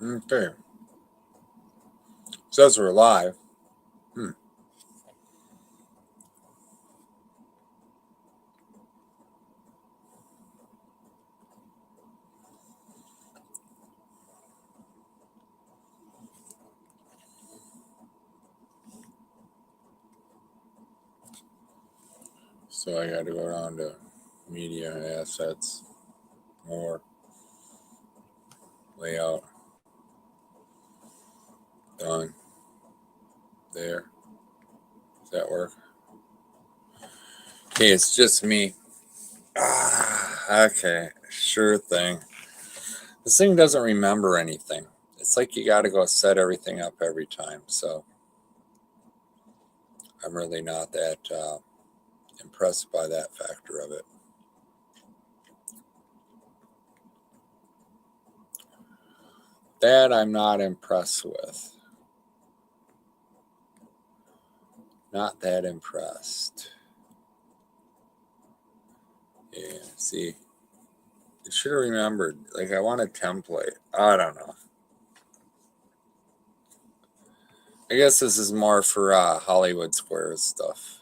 Okay. Says we're live. So I got to go down to media assets, more layout, done. There. Does that work? Okay, it's just me. Okay, sure thing. This thing doesn't remember anything. It's like you got to go set everything up every time. So I'm really not that impressed by that factor of it. That I'm not impressed with. Not that impressed. Yeah, see, I should have remembered. Like, I want a template. I don't know. I guess this is more for Hollywood Squares stuff.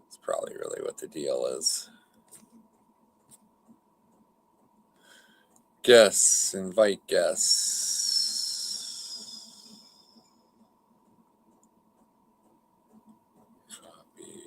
It's probably really what the deal is. Guess, invite guests. Copy.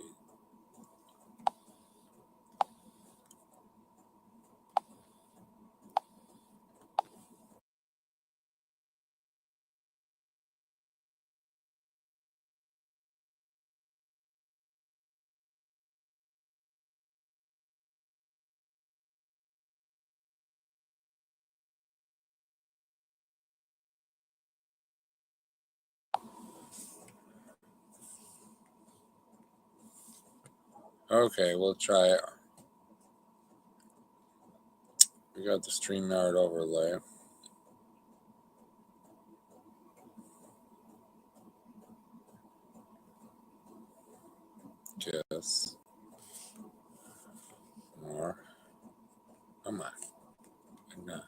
Okay, we'll try it. We got the StreamYard overlay. Guess. More. Come on. No.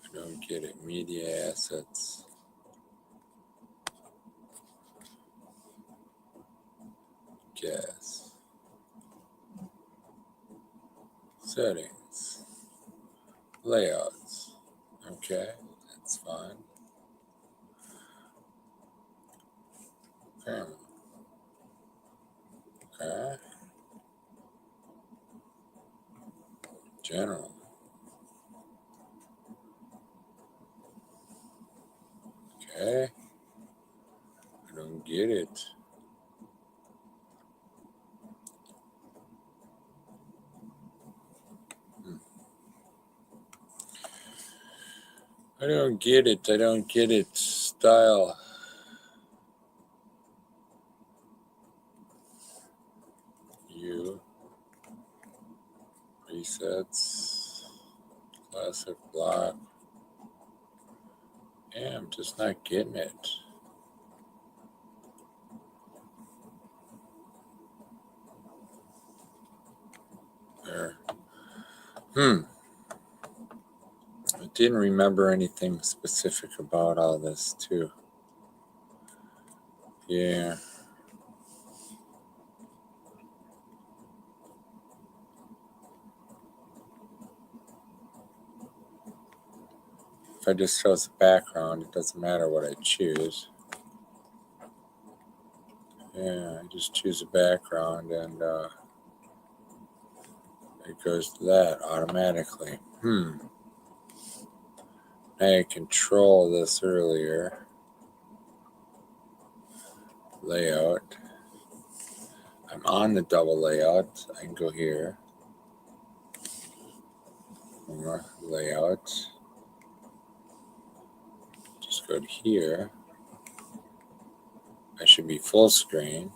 I don't get it. Media assets. Guess. Settings. Layouts. Okay, that's fine. Camera. Okay. General. Okay. I don't get it. I don't get it. I don't get it. Style. U. Presets. Classic block. Yeah, I'm just not getting it. There. I didn't remember anything specific about all this, too. Yeah. If I just chose the background, it doesn't matter what I choose. Yeah, I just choose a background and it goes to that automatically. I control this earlier. Layout. I'm on the double layout. I can go here. More layout. Just go to here. I should be full screen.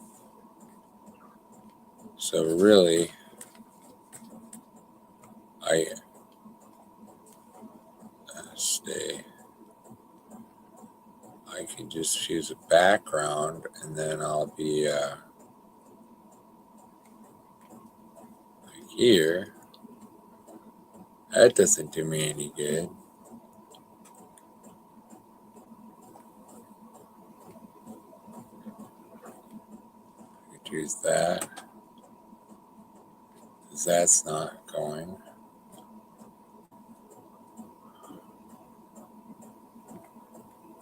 So really, I stay. I can just choose a background and then I'll be here. That doesn't do me any good. Choose that. Because that's not going.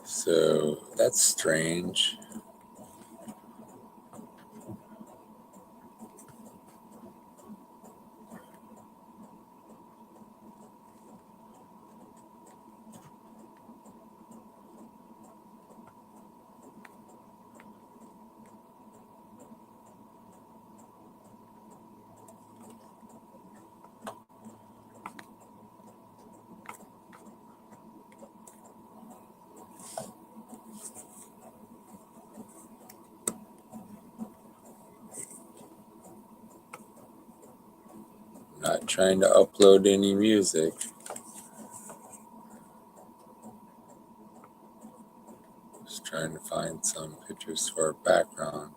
So that's strange. Not trying to upload any music. Just trying to find some pictures for a background.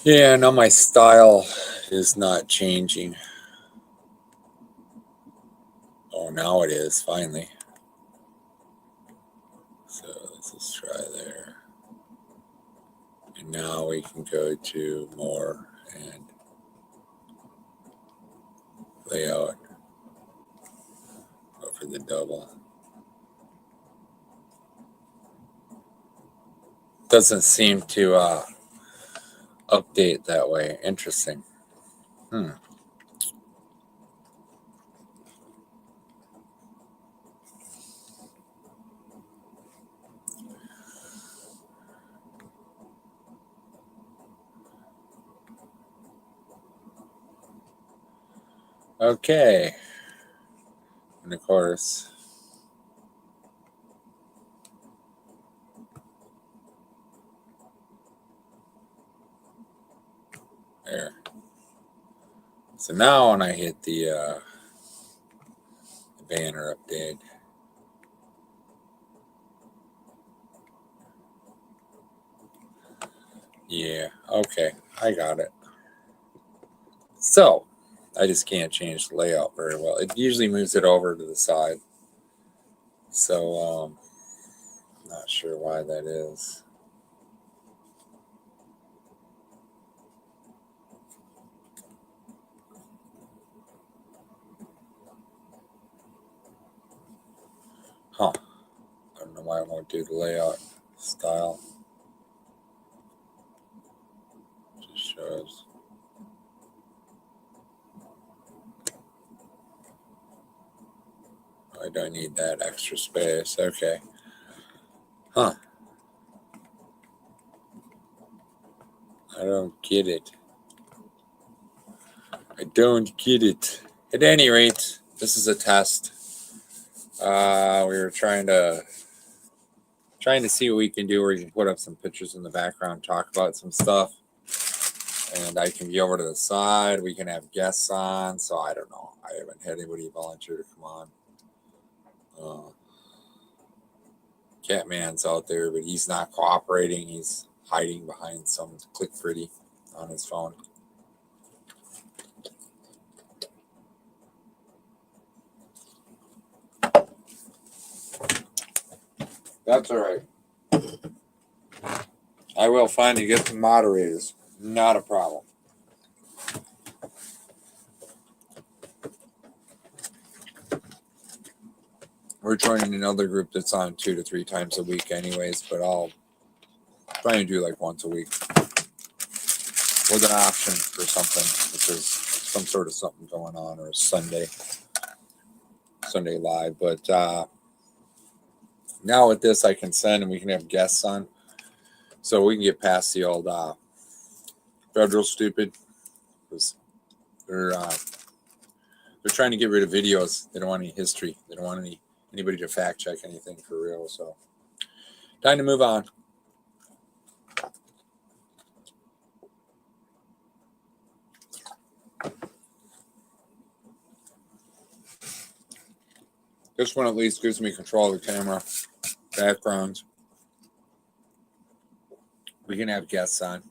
Yeah, now my style is not changing. Oh, now it is, finally. So let's just try there. And now we can go to more and layout. Go for the double. Doesn't seem to update that way. Interesting. Okay. And of course, there. So now when I hit the banner update, yeah, okay, I got it. So I just can't change the layout very well. It usually moves it over to the side. So not sure why that is. Huh. I don't know why I won't do the layout style. Just shows. I don't need that extra space. Okay. Huh. I don't get it. I don't get it. At any rate, this is a test. We were trying to see what we can do where we can put up some pictures in the background, talk about some stuff, and I can be over to the side. We can have guests on. So I don't know. I haven't had anybody volunteer to come on. Catman's out there, but he's not cooperating. He's hiding behind some Click Pretty on his phone. That's all right. I will finally get some moderators. Not a problem. We're joining another group that's on 2 to 3 times a week anyways, but I'll try and do like once a week with an option for something, if there's some sort of something going on, or Sunday live. But now with this, I can send and we can have guests on, so we can get past the old federal stupid, because they're trying to get rid of videos. They don't want any history. They don't want anybody to fact check anything for real. So time to move on. This one at least gives me control of the camera, backgrounds. We can have guests on.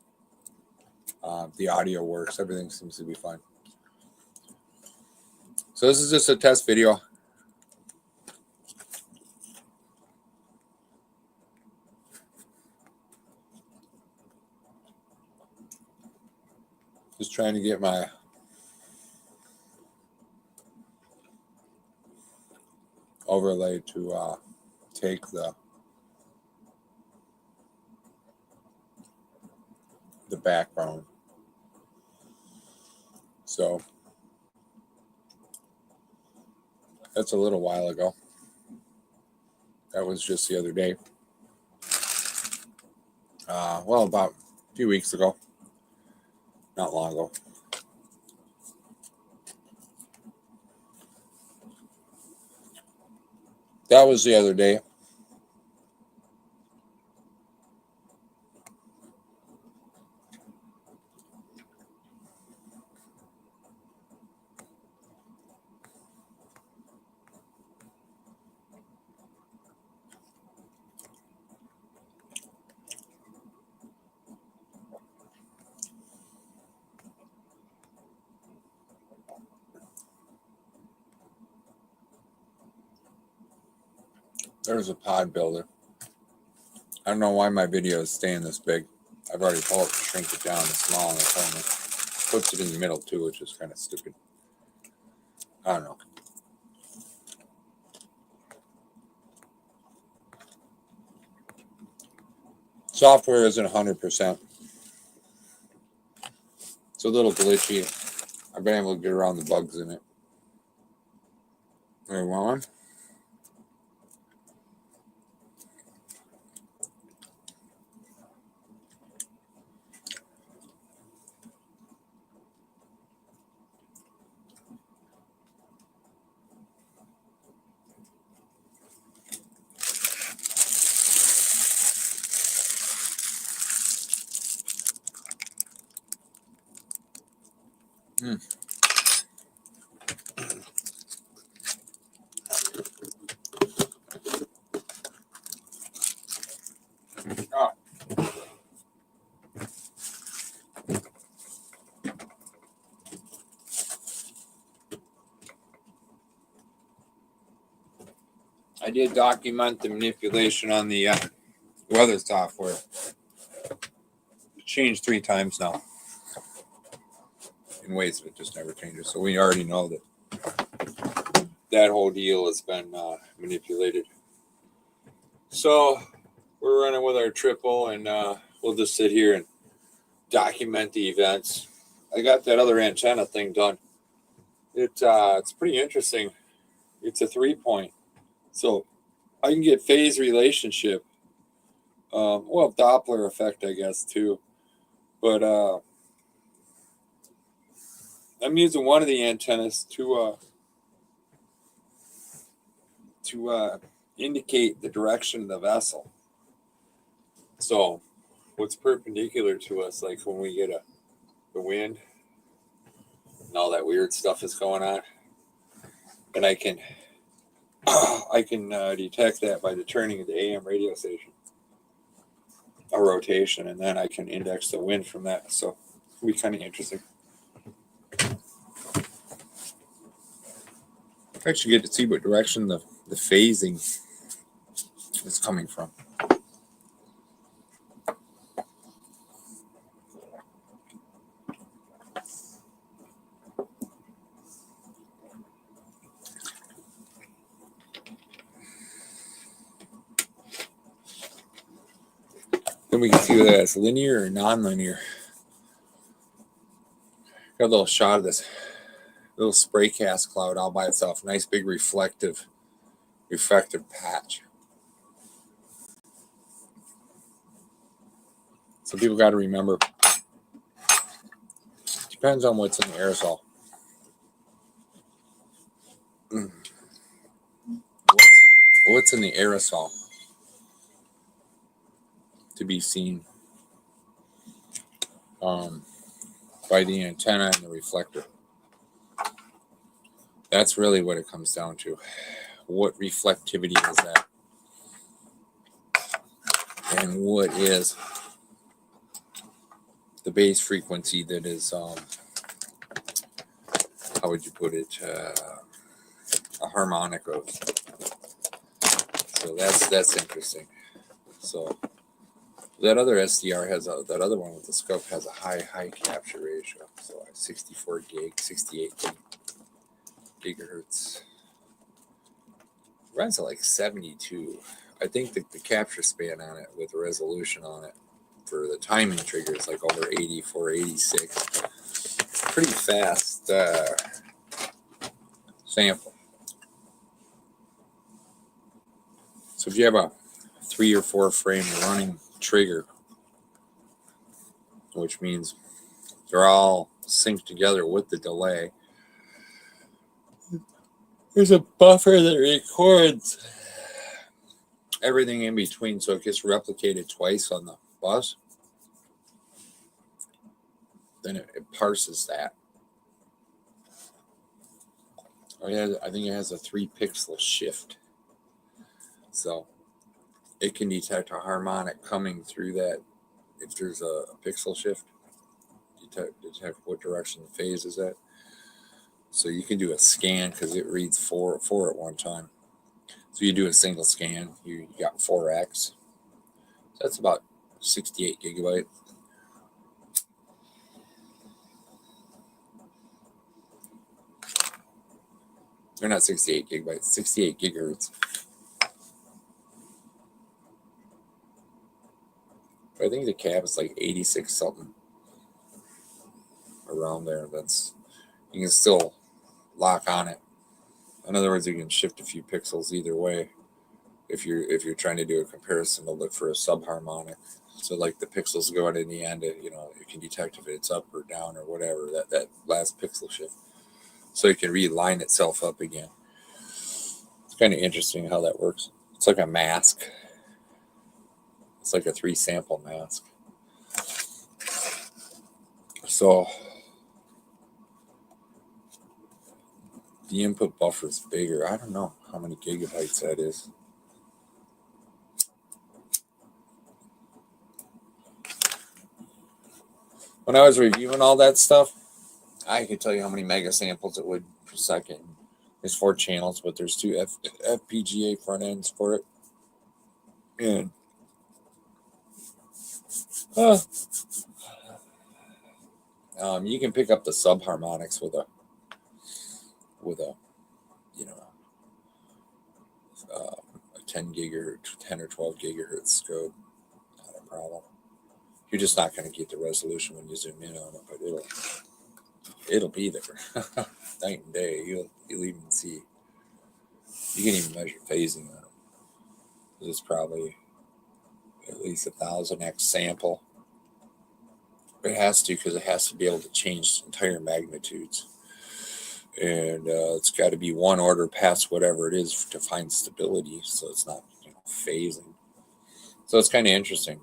The audio works. Everything seems to be fine. So this is just a test video. Just trying to get my overlay to take the background. So that's a little while ago. That was just the other day. Well, about a few weeks ago. Not long ago. That was the other day. There's a pod builder. I don't know why my video is staying this big. I've already told it to shrink it down to small, and it only puts it in the middle too, which is kind of stupid. I don't know. Software isn't 100%. It's a little glitchy. I've been able to get around the bugs in it. There, want one? Oh. I did document the manipulation on the weather software. It changed 3 times now in ways that it just never changes. So we already know that whole deal has been manipulated. So we're running with our triple, and we'll just sit here and document the events. I got that other antenna thing done. It's pretty interesting. It's a 3-point, so I can get phase relationship. Well, Doppler effect, I guess, too. But I'm using one of the antennas to indicate the direction of the vessel. So what's perpendicular to us, like when we get the wind and all that weird stuff is going on, and I can detect that by the turning of the AM radio station, a rotation, and then I can index the wind from that. So it'll be kind of interesting. I actually get to see what direction the phasing is coming from. Then we can see whether that's linear or non-linear. Got a little shot of this little spray cast cloud all by itself. Nice big reflective patch. So people got to remember, depends on what's in the aerosol. What's in the aerosol to be seen by the antenna and the reflector. That's really what it comes down to. What reflectivity is that? And what is the base frequency that is how would you put it, a harmonic of. So that's interesting. So that other SDR has that other one with the scope has a high capture ratio. So 64 gig, 68 gigahertz. Runs at like 72. I think the capture span on it with the resolution on it for the timing trigger is like over 84, 86. Pretty fast sample. So if you have a 3 or 4 frame running trigger, which means they're all synced together with the delay, there's a buffer that records everything in between, so it gets replicated twice on the bus. Then it parses that. I think it has a 3 pixel shift. So it can detect a harmonic coming through that if there's a pixel shift. Detect what direction the phase is at. So you can do a scan because it reads four at one time. So you do a single scan, you got 4x. So that's about 68 gigabyte. They're not 68 gigabytes, 68 gigahertz. I think the cap is like 86 something around there. You can still lock on it. In other words, you can shift a few pixels either way if you're trying to do a comparison to look for a subharmonic. So like the pixels going in the end, it can detect if it's up or down or whatever, that last pixel shift. So it can reline itself up again. It's kind of interesting how that works. It's like a mask. It's like a 3 sample mask. So the input buffer is bigger. I don't know how many gigabytes that is. When I was reviewing all that stuff, I could tell you how many mega samples it would per second. There's 4 channels, but there's 2 FPGA front ends for it. And you can pick up the subharmonics with a 10 or 12 gigahertz scope. Not a problem. You're just not going to get the resolution when you zoom in on it, but it'll be there. Night and day. You'll even see. You can even measure phasing on it. It's probably at least 1,000x sample. It has to, because it has to be able to change entire magnitudes. And it's got to be one order past whatever it is to find stability, so it's not phasing. So it's kind of interesting,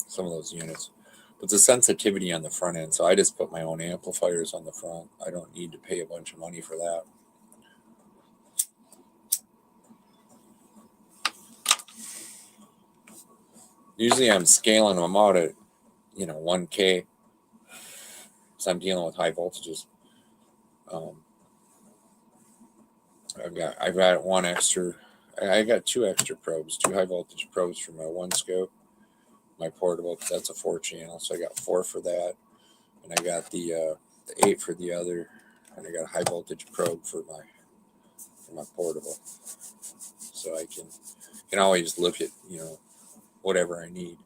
some of those units. But the sensitivity on the front end, so I just put my own amplifiers on the front. I don't need to pay a bunch of money for that. Usually I'm scaling them out at 1K, so I'm dealing with high voltages. I've got one extra. I got 2 extra probes, 2 high voltage probes for my one scope, my portable. That's a 4 channel, so I got 4 for that, and I got the 8 for the other, and I got a high voltage probe for my portable. So I can always look at whatever I need.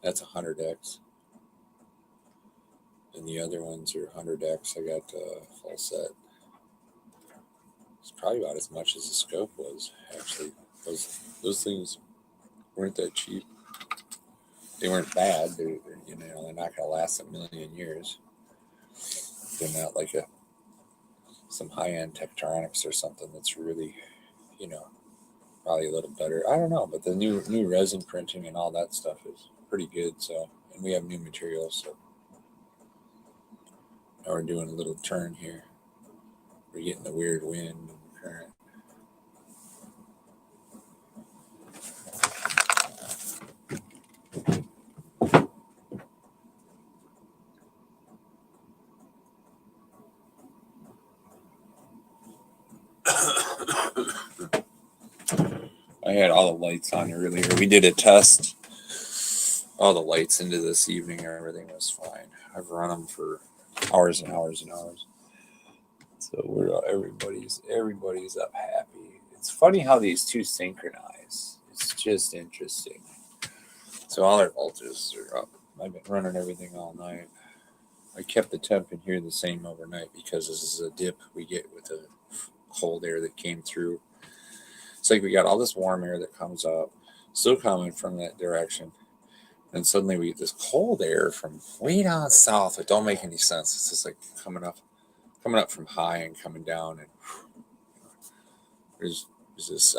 That's 100x, and the other ones are 100x. I got full set. It's probably about as much as the scope was, actually. Those things weren't that cheap. They weren't bad. They're not going to last a million years. They're not like some high-end Tektronix or something that's really, probably a little better. I don't know, but the new resin printing and all that stuff is pretty good. So, and we have new materials. So now we're doing a little turn here. We're getting the weird wind and current. I had all the lights on earlier. We did a test. All the lights into this evening, everything was fine. I've run them for hours and hours and hours. So everybody's up happy. It's funny how these two synchronize. It's just interesting. So all our voltages are up. I've been running everything all night. I kept the temp in here the same overnight because this is a dip we get with the cold air that came through. It's like we got all this warm air that comes up, still coming from that direction. And suddenly we get this cold air from way down south. It don't make any sense. It's just like coming up from high and coming down, and there's this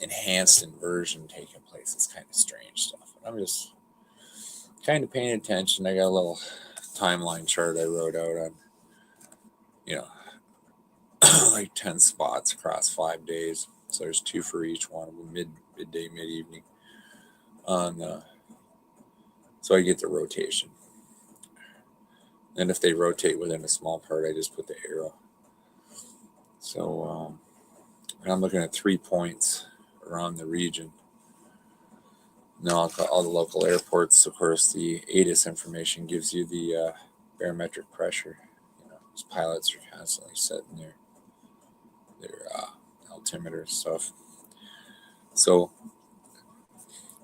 enhanced inversion taking place. It's kind of strange stuff. And I'm just kind of paying attention. I got a little timeline chart I wrote out on, like 10 spots across 5 days. So there's 2 for each one, midday, mid-evening. So I get the rotation. And if they rotate within a small part, I just put the arrow. So I'm looking at 3 points around the region. Now, all the local airports, of course, the ATIS information gives you the barometric pressure. Those pilots are constantly setting their altimeter stuff. So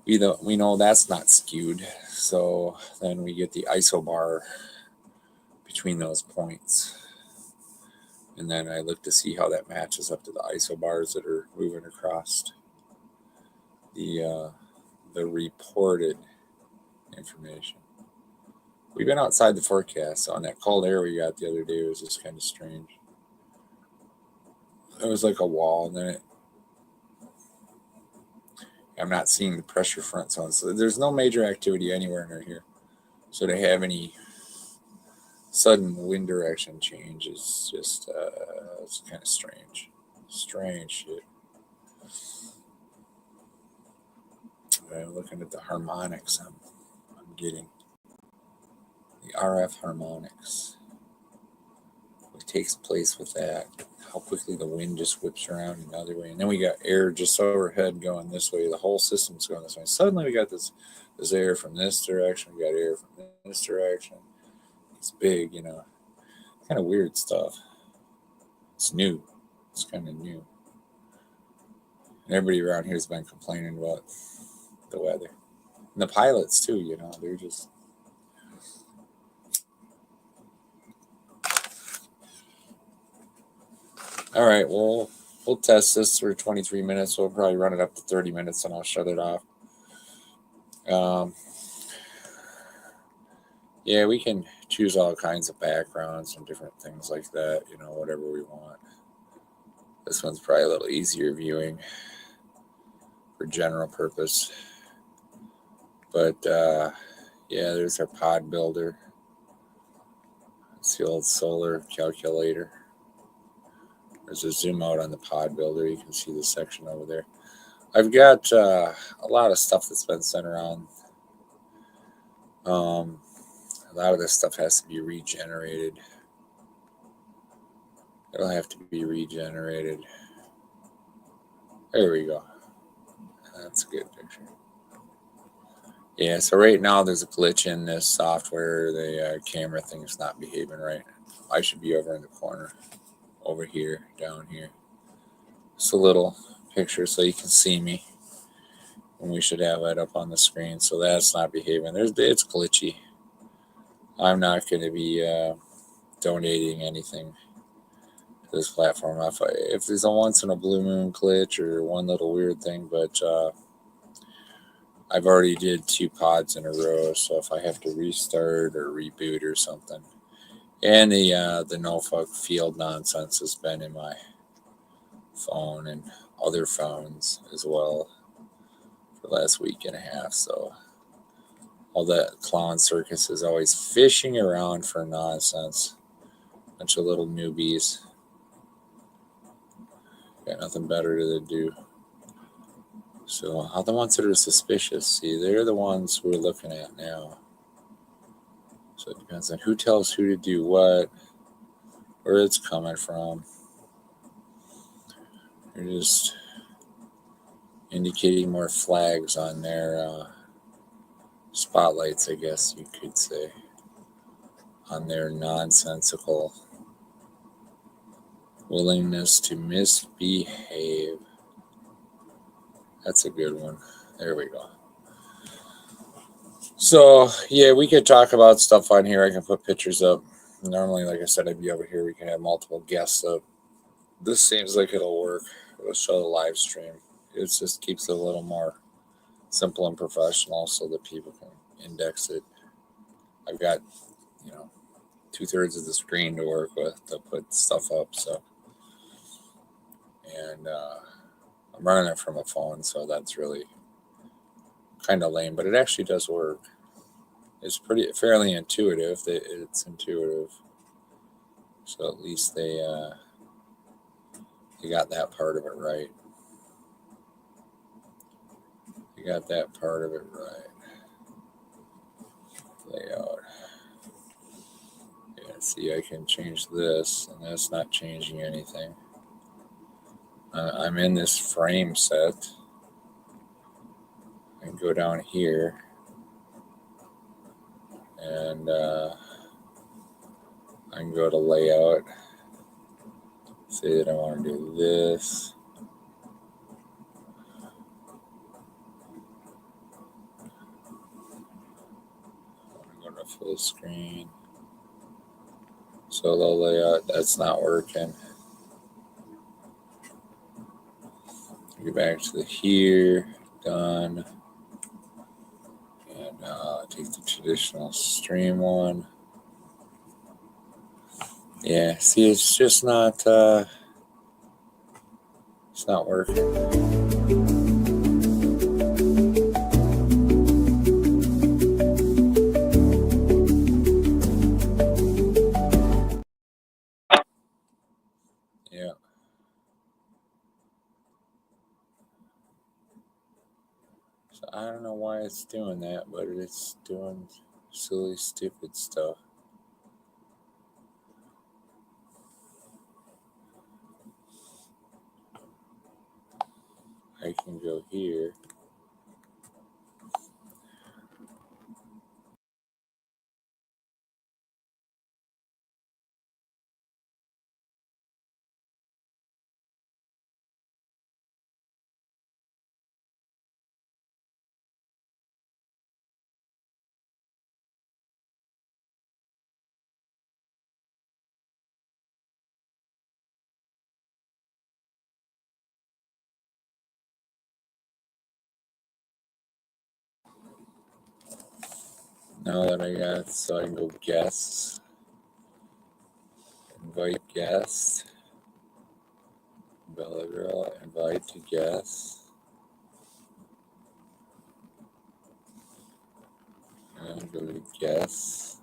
we know that's not skewed. So then we get the isobar between those points. And then I look to see how that matches up to the isobars that are moving across the reported information. We've been outside the forecast, so on that cold air we got the other day, it was just kind of strange. It was like a wall, and then I'm not seeing the pressure front zone, so there's no major activity anywhere near here. So to have any sudden wind direction change is just it's kind of strange shit. I'm looking at the harmonics I'm getting, the RF harmonics, what takes place with that, how quickly the wind just whips around another way, and then we got air just overhead going this way. The whole system's going this way. Suddenly we got this air from this direction, we got air from this direction. It's big, kind of weird stuff. It's new. It's kind of new. And everybody around here has been complaining about the weather. And the pilots, too, they're just... All right, well, we'll test this for 23 minutes. We'll probably run it up to 30 minutes, and I'll shut it off. Yeah, we can choose all kinds of backgrounds and different things like that, whatever we want. This one's probably a little easier viewing for general purpose. But, yeah, there's our pod builder. It's the old solar calculator. There's a zoom out on the pod builder. You can see the section over there. I've got a lot of stuff that's been sent around. A lot of this stuff has to be regenerated. It'll have to be regenerated. There we go. That's a good picture. Yeah, so right now there's a glitch in this software. The camera thing's not behaving right. I should be over in the corner. Over here, down here. Just a little picture so you can see me. And we should have it up on the screen. So that's not behaving. It's glitchy. I'm not going to be donating anything to this platform. If there's a once in a blue moon glitch or one little weird thing, but I've already did 2 pods in a row. So if I have to restart or reboot or something. And the no-fuck field nonsense has been in my phone and other phones as well for the last week and a half. So all that clown circus is always fishing around for nonsense. Bunch of little newbies. Got nothing better to do. So all the ones that are suspicious, see, they're the ones we're looking at now. So it depends on who tells who to do what, where it's coming from. They're just indicating more flags on their spotlights, I guess you could say, on their nonsensical willingness to misbehave. That's a good one. There we go. So, yeah, we could talk about stuff on here. I can put pictures up. Normally, like I said, I'd be over here. We can have multiple guests up. This seems like it'll work. It'll show the live stream. It just keeps it a little more simple and professional so that people can index it. I've got, 2/3 of the screen to work with to put stuff up. So, and I'm running it from a phone, so that's really kind of lame, but it actually does work. It's fairly intuitive. It's intuitive, so at least they got that part of it right. You got that part of it right. Layout. Yeah, see, I can change this, and that's not changing anything. I'm in this frame set. I can go down here, and I can go to layout. Say that I want to do this. I want to go to full screen. Solo layout, that's not working. Go back to the here, done. And take the traditional stream one. Yeah, see, it's just not, it's not working. Yeah. So I don't know why it's doing that, but it's doing silly, stupid stuff. I can go here. Now that I got, so I can go guests, invite guests, Bella Girl, invite to guests, and go to guests.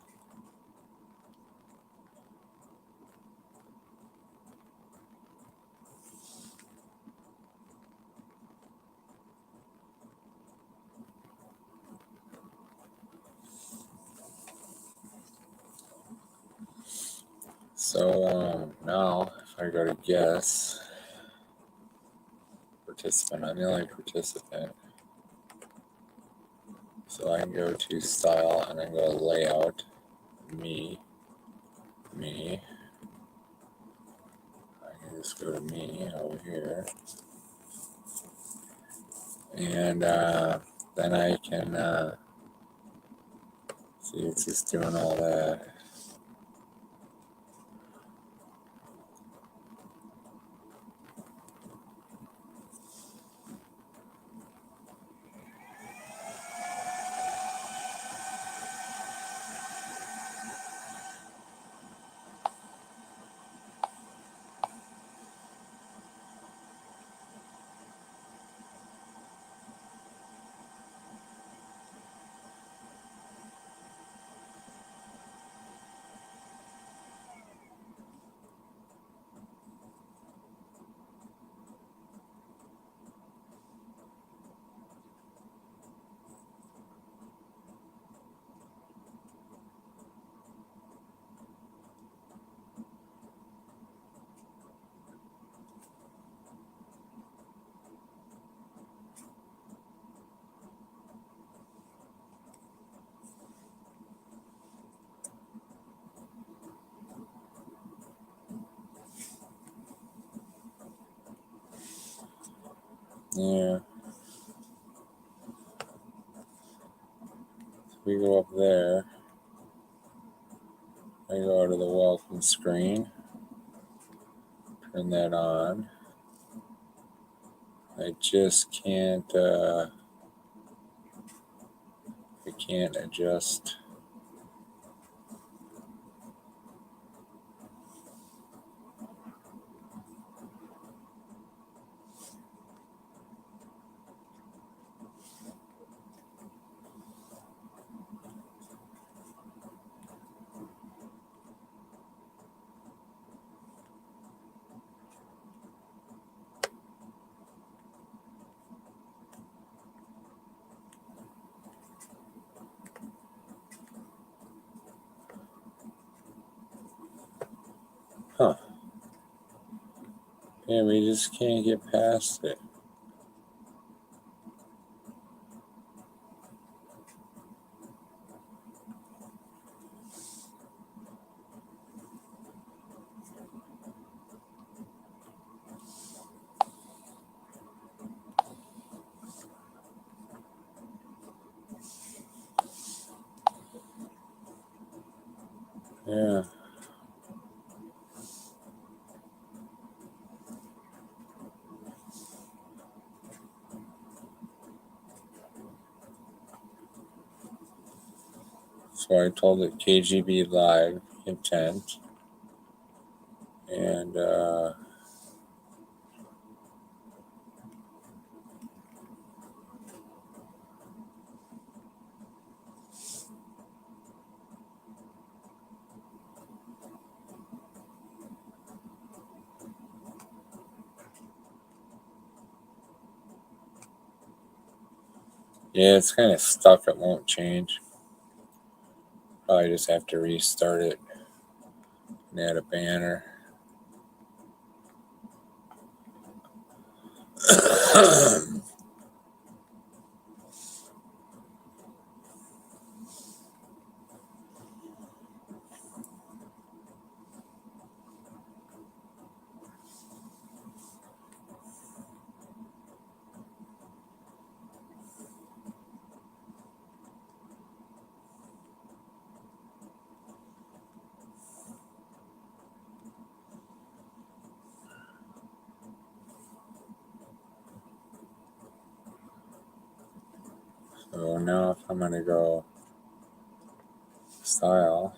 So now if I go to guests, participant, I'm the only participant. So I can go to style and then go to layout, me. I can just go to me over here. And then I can see it's just doing all that. Yeah. We go up there. I go to the welcome screen. Turn that on. I just can't. I can't adjust. Huh. Yeah, we just can't get past it. Yeah. So I told it KGB live intent. And yeah, it's kind of stuck. It won't change. Probably just have to restart it and add a banner. So now if I'm going to go style,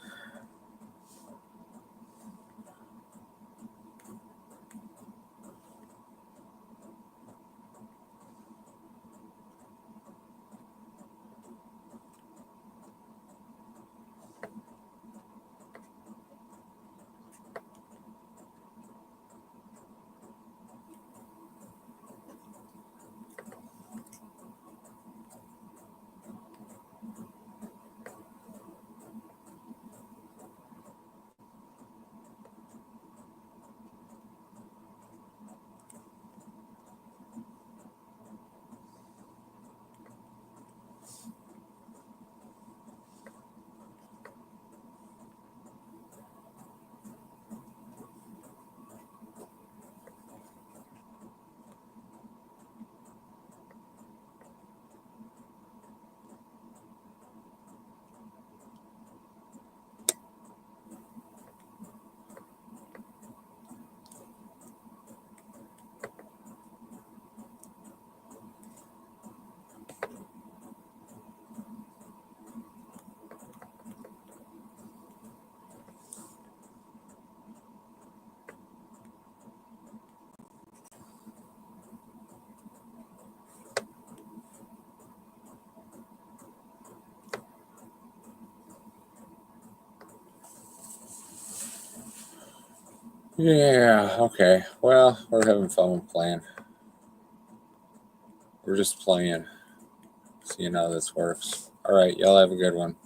yeah, okay. Well, we're having fun playing. We're just playing, seeing how this works. All right, y'all have a good one.